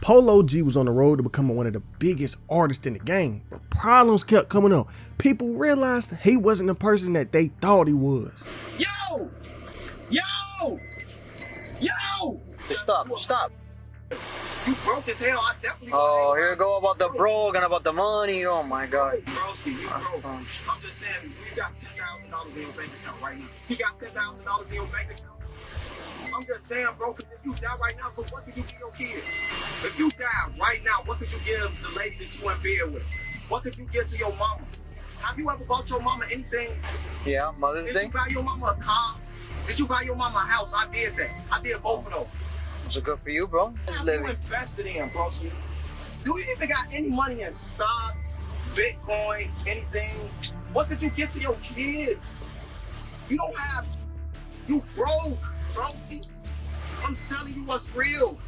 Polo G was on the road to becoming one of the biggest artists in the game, but problems kept coming up. People realized he wasn't the person that they thought he was. Yo! Yo! Yo! Stop. You broke as hell. I definitely. Oh, here we go about the broke and about the money. Oh my God. Broski, you broke. I'm just saying, you got $10,000 in your bank account right now. You got $10,000 in your bank account. I'm just saying, bro, because if you die right now, what could you give your kid? If you die right now, what could you give the lady that you in bed with? What could you give to your mama? Have you ever bought your mama anything? Yeah, Mother's Day. Did you buy your mama a car? Did you buy your mama a house? I did that. I did both of those. So good for you, bro. What have you invested in, bro? Do you even got any money in stocks, Bitcoin, anything? What could you get to your kids? You don't have. You broke, bro. I'm telling you what's real.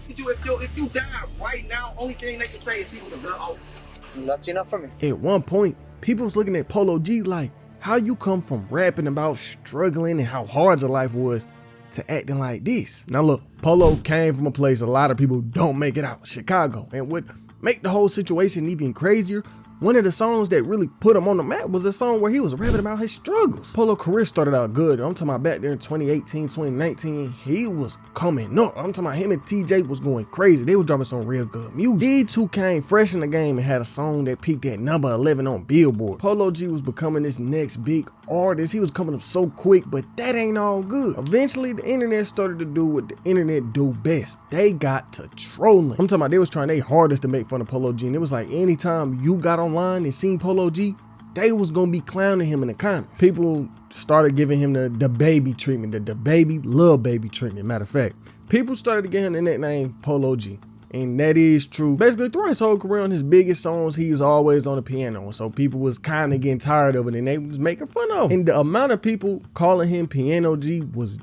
If you die right now, only thing they can say is he was a good officer. That's enough for me. At one point, people was looking at Polo G like, how you come from rapping about struggling and how hard your life was to acting like this? Now look, Polo came from a place a lot of people don't make it out, Chicago. And what make the whole situation even crazier, one of the songs that really put him on the map was a song where he was rapping about his struggles. Polo's career started out good. I'm talking about back there in 2018, 2019, he was coming up. I'm talking about him and TJ was going crazy. They was dropping some real good music. These two came fresh in the game and had a song that peaked at number 11 on Billboard. Polo G was becoming this next big artist. He was coming up so quick, but that ain't all good. Eventually, the internet started to do what the internet do best. They got to trolling. I'm talking about they was trying their hardest to make fun of Polo G, and it was like anytime you got online and seen Polo G, they was gonna be clowning him in the comments. People started giving him the baby treatment, the baby, lil baby treatment. Matter of fact, people started to give him the nickname Polo G. And that is true. Basically, throughout his whole career on his biggest songs, he was always on the piano. So people was kind of getting tired of it and they was making fun of him. And the amount of people calling him Piano G was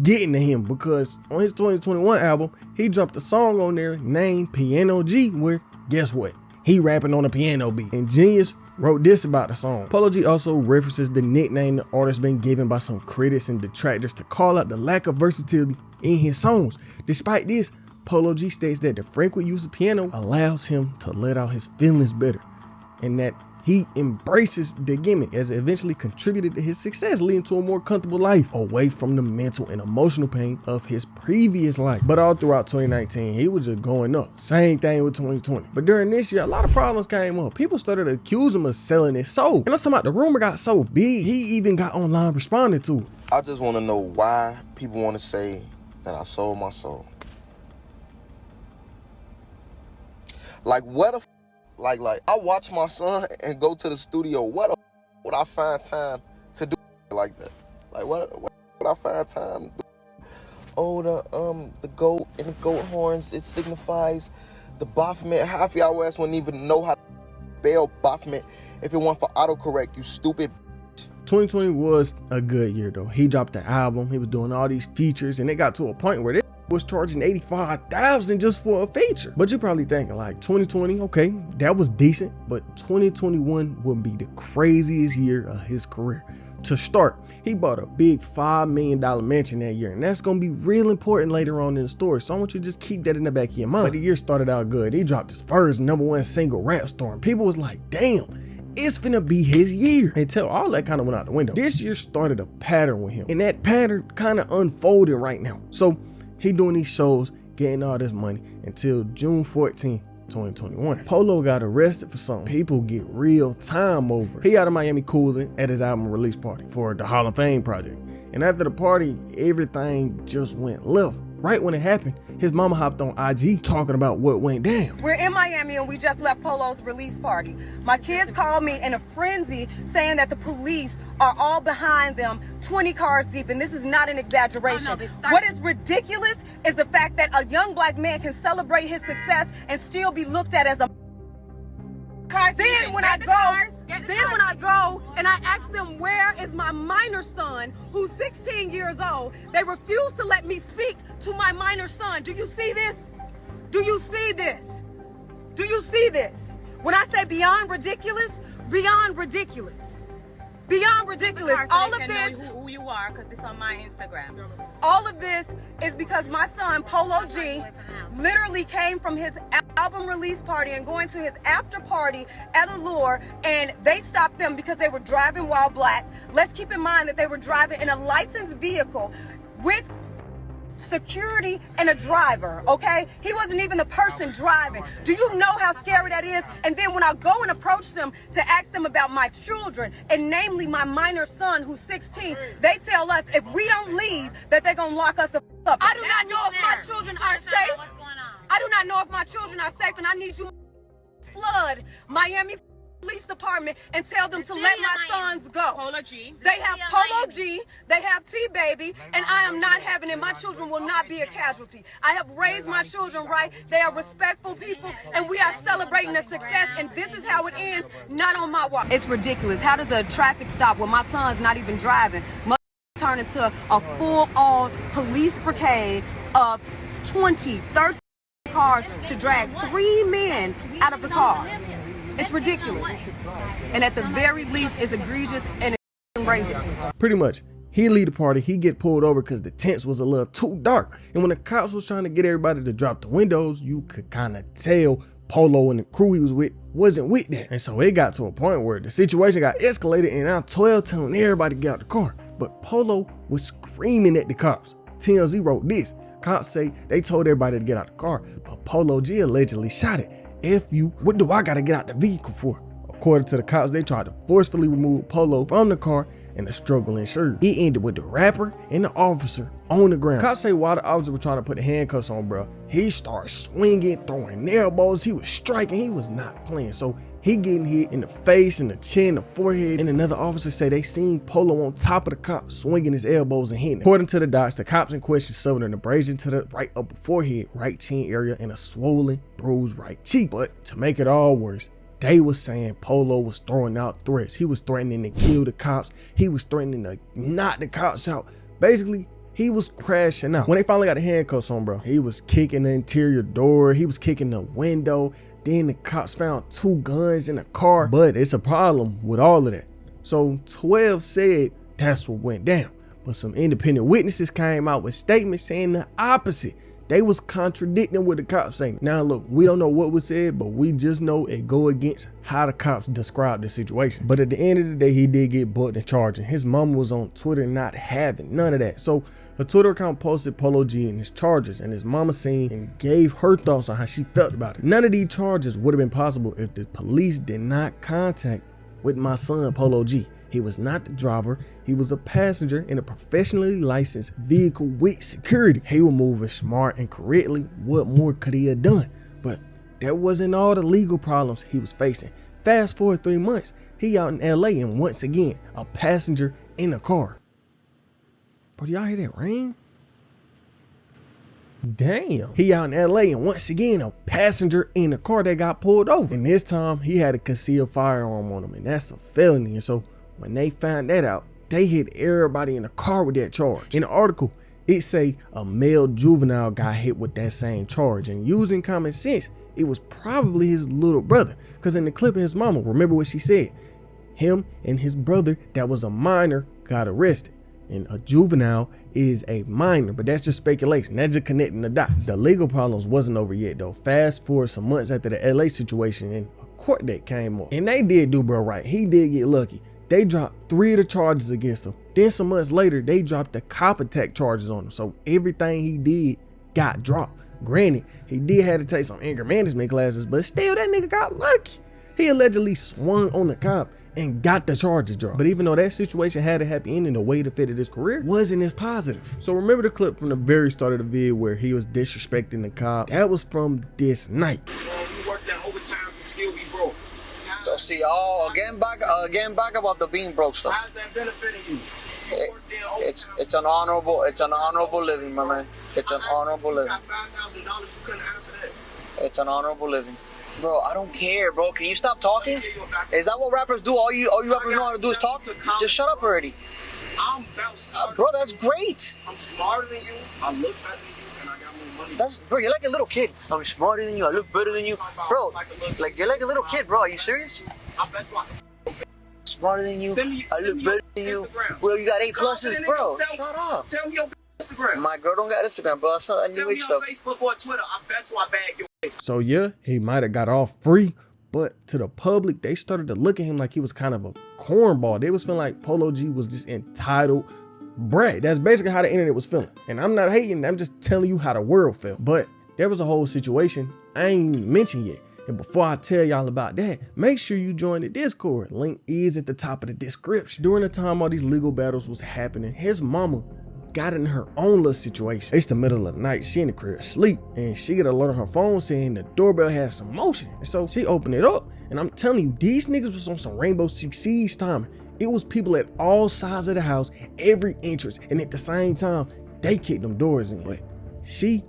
getting to him, because on his 2021 album, he dropped a song on there named Piano G, where guess what? He rapping on a piano beat. And Genius wrote this about the song. Polo G also references the nickname the artist been given by some critics and detractors to call out the lack of versatility in his songs. Despite this, Polo G states that the frequent use of piano allows him to let out his feelings better, and that he embraces the gimmick as it eventually contributed to his success, leading to a more comfortable life away from the mental and emotional pain of his previous life. But all throughout 2019, he was just going up. Same thing with 2020. But during this year, a lot of problems came up. People started to accuse him of selling his soul. And I'm talking about the rumor got so big, he even got online responding to it. I just want to know why people want to say that I sold my soul. Like, what if, like, I watch my son and go to the studio. What would I find time to do like that? Like, what would I find time to do? Oh, the goat and the goat horns, it signifies the Baphomet. Half y'all ass wouldn't even know how to spell Baphomet if it weren't for autocorrect, you stupid. 2020 was a good year though. He dropped the album, he was doing all these features, and it got to a point where this was charging $85,000 just for a feature. But you're probably thinking like 2020, okay, that was decent, but 2021 will be the craziest year of his career. To start, he bought a big $5 million mansion that year, and that's gonna be real important later on in the story. So I want you to just keep that in the back of your mind. But the year started out good. He dropped his first #1 single, Rap Storm. People was like, damn, it's finna be his year. Until all that kind of went out the window. This year started a pattern with him, and that pattern kind of unfolded right now. So he doing these shows, getting all this money until June 14th, 2021. Polo got arrested for something people get real time over. He out of Miami cooling at his album release party for the Hall of Fame project. And after the party, everything just went left. Right when it happened, his mama hopped on IG talking about what went down. We're in Miami and we just left Polo's release party. My kids called me in a frenzy saying that the police are all behind them, 20 cars deep, and this is not an exaggeration. Oh, no, what is ridiculous is the fact that a young black man can celebrate his success and still be looked at as a Then when I go and I ask them, where is my minor son who's 16 years old, they refuse to let me speak to my minor son. Do you see this? Do you see this? Do you see this? When I say beyond ridiculous, beyond ridiculous. Beyond ridiculous. All of this. are because it's on my Instagram. All of this is because my son, Polo G, literally came from his album release party and going to his after party at Allure, and they stopped them because they were driving while black. Let's keep in mind that they were driving in a licensed vehicle with security and a driver, okay? He wasn't even the person driving. Do you know how scary that is? And then when I go and approach them to ask them about my children, and namely my minor son who's 16, they tell us if we don't leave that they're gonna lock us up. I do not know if my children are safe. I do not know if my children are safe, and I need you to flood Miami Police Department and tell them to let my sons go. Polo G. They have Polo G, they have T-Baby, and I am not having it. My children will not be a casualty. I have raised my children right. They are respectful people, and we are celebrating the success, and this is how it ends, not on my watch. It's ridiculous. How does a traffic stop when my son's not even driving turn into a full-on police brigade of 20, 30 cars to drag 3 men out of the car? It's ridiculous. And at the very least, it's egregious and it's racist. Pretty much, he lead the party, he get pulled over because the tents was a little too dark. And when the cops was trying to get everybody to drop the windows, you could kind of tell Polo and the crew he was with wasn't with that. And so it got to a point where the situation got escalated, and now 12 telling everybody to get out the car. But Polo was screaming at the cops. TMZ wrote this. Cops say they told everybody to get out the car, but Polo G allegedly shot it. F you, what do I gotta get out the vehicle for? According to the cops, they tried to forcefully remove Polo from the car, and the struggle ensued. It ended with the rapper and the officer on the ground. Cops say while the officer was trying to put the handcuffs on, bro, he started swinging, throwing elbows, he was striking, he was not playing. So he getting hit in the face, in the chin, the forehead, and another officer say they seen Polo on top of the cop swinging his elbows and hitting him. According to the docs, the cops in question suffered an abrasion to the right upper forehead, right chin area, and a swollen, bruised right cheek. But to make it all worse, they was saying Polo was throwing out threats. He was threatening to kill the cops. He was threatening to knock the cops out. Basically, he was crashing out. When they finally got the handcuffs on, bro, he was kicking the interior door. He was kicking the window. Then the cops found 2 guns in the car. But it's a problem with all of that. So 12 said that's what went down. But some independent witnesses came out with statements saying the opposite. They was contradicting what the cops saying. Now look, we don't know what was said, but we just know it go against how the cops described the situation. But at the end of the day, he did get booked and charged, and his mama was on Twitter not having none of that. So a Twitter account posted Polo G and his charges, and his mama seen and gave her thoughts on how she felt about it. None of these charges would have been possible if the police did not contact with my son Polo G. He was not the driver. He was a passenger in a professionally licensed vehicle with security. He was moving smart and correctly. What more could he have done? But that wasn't all the legal problems he was facing. Fast forward 3 months, he out in LA, and once again, a passenger in a car. Bro, y'all hear that rain? Damn. He out in LA, and once again, a passenger in a car that got pulled over. And this time, he had a concealed firearm on him, and that's a felony. And so when they found that out, they hit everybody in the car with that charge. In the article, it say a male juvenile got hit with that same charge, and using common sense, it was probably his little brother. Because in the clip of his mama, remember what she said? Him and his brother that was a minor got arrested. And a juvenile is a minor, but that's just speculation. That's just connecting the dots. The legal problems wasn't over yet though. Fast forward some months after the LA situation, and a court date came up. And they did do bro right. He did get lucky. They dropped 3 of the charges against him. Then some months later, they dropped the cop attack charges on him. So everything he did got dropped. Granted, he did have to take some anger management classes, but still that nigga got lucky. He allegedly swung on the cop and got the charges dropped. But even though that situation had a happy ending, the way it affected his career wasn't as positive. So remember the clip from the very start of the video where he was disrespecting the cop? That was from this night. You work that overtime to still be broke. So see, again back about the being broke stuff. How's that benefiting you? It's an honorable living, my man. It's an honorable living. You got $5,000, you couldn't answer that. It's an honorable living. Bro, I don't care, bro. Can you stop talking? Is that what rappers do? All you rappers know how to do is talk? Just shut up already. I'm about smarter. Bro, that's great. I'm smarter than you. I look better than you, and I got more money. Bro, you're like a little kid. I'm smarter than you. I look better than you. Bro, like you're like a little kid, bro. Are you serious? I bet you I can Smarter than you. I look better. You, Instagram. bro, you got 8 pluses, Then bro. tell me- Shut up. Tell me your Instagram. My girl don't got Instagram, bro. I saw that Tell new me age on stuff. Facebook or Twitter. I bet you I bag your bitch. So yeah, he might have got off free, but to the public, they started to look at him like he was kind of a cornball. They was feeling like Polo G was this entitled brat. That's basically how the internet was feeling. And I'm not hating, I'm just telling you how the world felt. But there was a whole situation I ain't even mentioned yet. And before I tell y'all about that, make sure you join the Discord. Link is at the top of the description. During the time all these legal battles was happening, his mama got in her own little situation. It's the middle of the night, she in the crib asleep, and she got an alert on her phone saying the doorbell has some motion. And so she opened it up, and I'm telling you, these niggas was on some Rainbow Six Siege time. It was people at all sides of the house, every entrance, and at the same time, they kicked them doors in. But she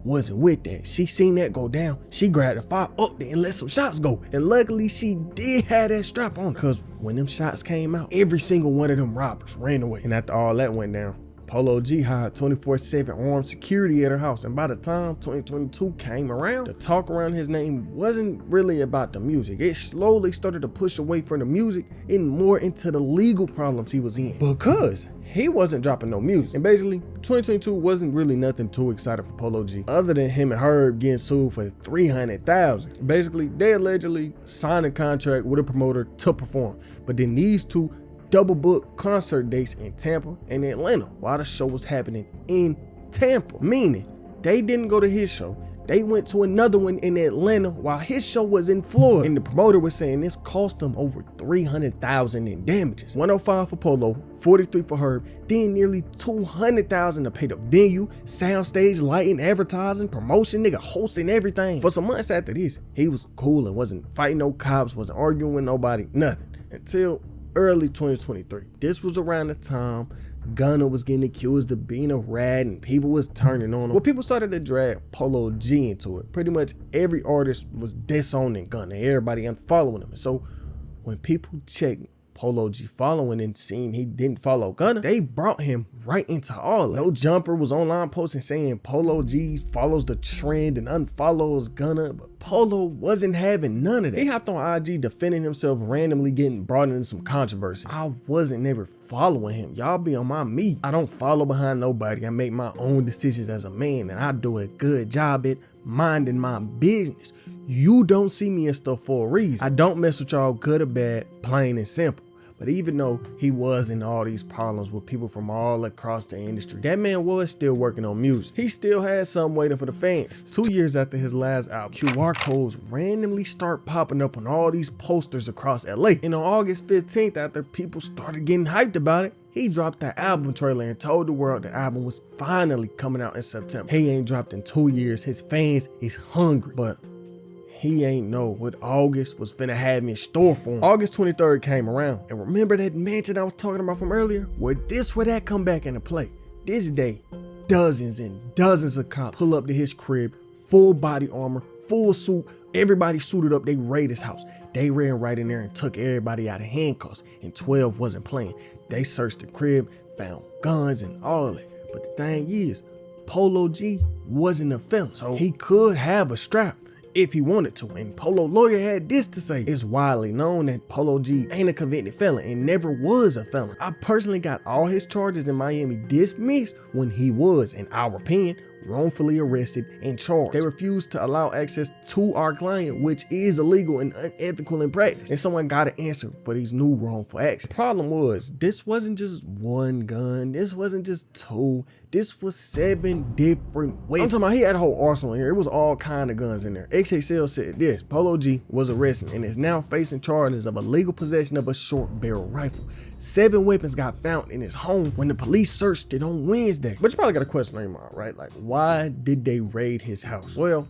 wasn't with that. She seen that go down. She grabbed the fire up there and let some shots go. And luckily she did have that strap on, because when them shots came out, every single one of them robbers ran away. And after all that went down, Polo G hired 24/7 armed security at her house, and by the time 2022 came around, the talk around his name wasn't really about the music. It slowly started to push away from the music and more into the legal problems he was in, because he wasn't dropping no music. And basically 2022 wasn't really nothing too exciting for Polo G, other than him and Herb getting sued for $300,000. Basically, they allegedly signed a contract with a promoter to perform, but then these two double booked concert dates in Tampa and Atlanta while the show was happening in Tampa, meaning they didn't go to his show. They went to another one in Atlanta while his show was in Florida. And the promoter was saying this cost them over $300,000 in damages. $105 for Polo, $43 for Herb, then nearly $200,000 to pay the venue, soundstage, lighting, advertising, promotion, nigga, hosting, everything. For some months after this, he was cool and wasn't fighting no cops, wasn't arguing with nobody, nothing, until early 2023. This was around the time Gunna was getting accused of being a rat and people was turning on him. Well, people started to drag Polo G into it. Pretty much every artist was disowning Gunna, everybody unfollowing him. And so when people checked Polo G following and seeing he didn't follow Gunna, they brought him right into all of it. No Jumper was online posting saying Polo G follows the trend and unfollows Gunna, but Polo wasn't having none of that. He hopped on IG defending himself, randomly getting brought into some controversy. I wasn't never following him. Y'all be on my meat. I don't follow behind nobody. I make my own decisions as a man, and I do a good job at minding my business. You don't see me and stuff for a reason. I don't mess with y'all good or bad, plain and simple. But even though he was in all these problems with people from all across the industry, that man was still working on music. He still had something waiting for the fans. 2 years after his last album, QR codes randomly start popping up on all these posters across LA. And on August 15th, after people started getting hyped about it, he dropped the album trailer and told the world the album was finally coming out in September. He ain't dropped in 2 years. His fans is hungry, but he ain't know what August was finna have in store for him. August 23rd came around, and remember that mansion I was talking about from earlier? Where this would that come back into play? This day, dozens and dozens of cops pull up to his crib, full body armor, full suit, everybody suited up. They raided his house. They ran right in there and took everybody out of handcuffs, and 12 wasn't playing. They searched the crib, found guns and all that. But the thing is, Polo G wasn't a felon, so he could have a strap if he wanted to. And Polo lawyer had this to say: it's widely known that Polo G ain't a convicted felon and never was a felon. I personally got all his charges in Miami dismissed when he was, in our opinion, wrongfully arrested and charged. They refused to allow access to our client, which is illegal and unethical in practice. And someone got to answer for these new wrongful actions. The problem was, this wasn't just one gun. This wasn't just two. This was 7 different weapons. I'm talking about he had a whole arsenal in here. It was all kind of guns in there. XXL said this: Polo G was arrested and is now facing charges of illegal possession of a short barrel rifle. 7 weapons got found in his home when the police searched it on Wednesday. But you probably got a question on your mind, right? Like, why did they raid his house? Well,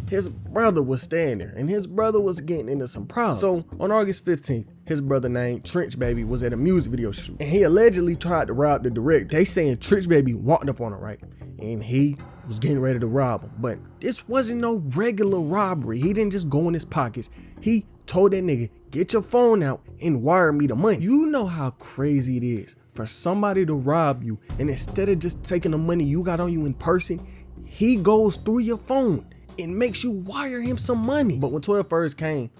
his brother was staying there, and his brother was getting into some problems. So on August 15th, his brother named Trench Baby was at a music video shoot, and he allegedly tried to rob the director. They saying Trench Baby walked up on him, right? And he was getting ready to rob him. But this wasn't no regular robbery. He didn't just go in his pockets. He told that nigga, get your phone out and wire me the money. You know how crazy it is for somebody to rob you, and instead of just taking the money you got on you in person, he goes through your phone and makes you wire him some money. But when 12 first came,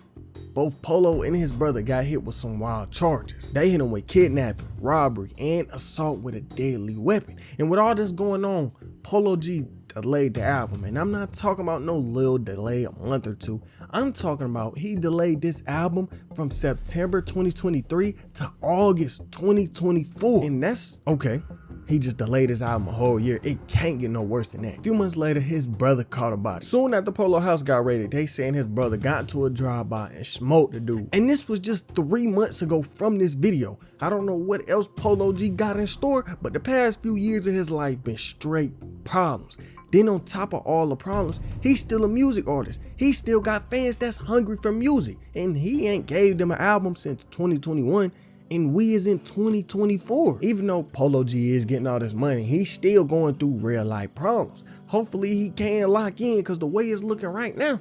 both Polo and his brother got hit with some wild charges. They hit him with kidnapping, robbery, and assault with a deadly weapon. And with all this going on, Polo G delayed the album. And I'm not talking about no little delay, a month or two. I'm talking about he delayed this album from September 2023 to August 2024. And that's okay. He just delayed his album a whole year. It can't get no worse than that. A few months later, his brother caught a body. Soon after Polo house got raided, they saying his brother got into a drive-by and smoked the dude. And this was just 3 months ago from this video. I don't know what else Polo G got in store, but the past few years of his life been straight problems. Then on top of all the problems, he's still a music artist. He still got fans that's hungry for music. And he ain't gave them an album since 2021. And we is in 2024. Even though Polo G is getting all this money, he's still going through real life problems. Hopefully he can lock in, because the way it's looking right now,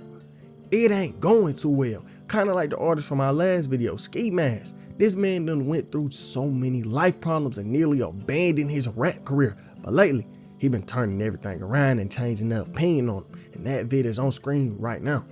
it ain't going too well. Kind of like the artist from our last video, Ski Mask. This man done went through so many life problems and nearly abandoned his rap career. But lately, he been turning everything around and changing the opinion on him. And that vid is on screen right now.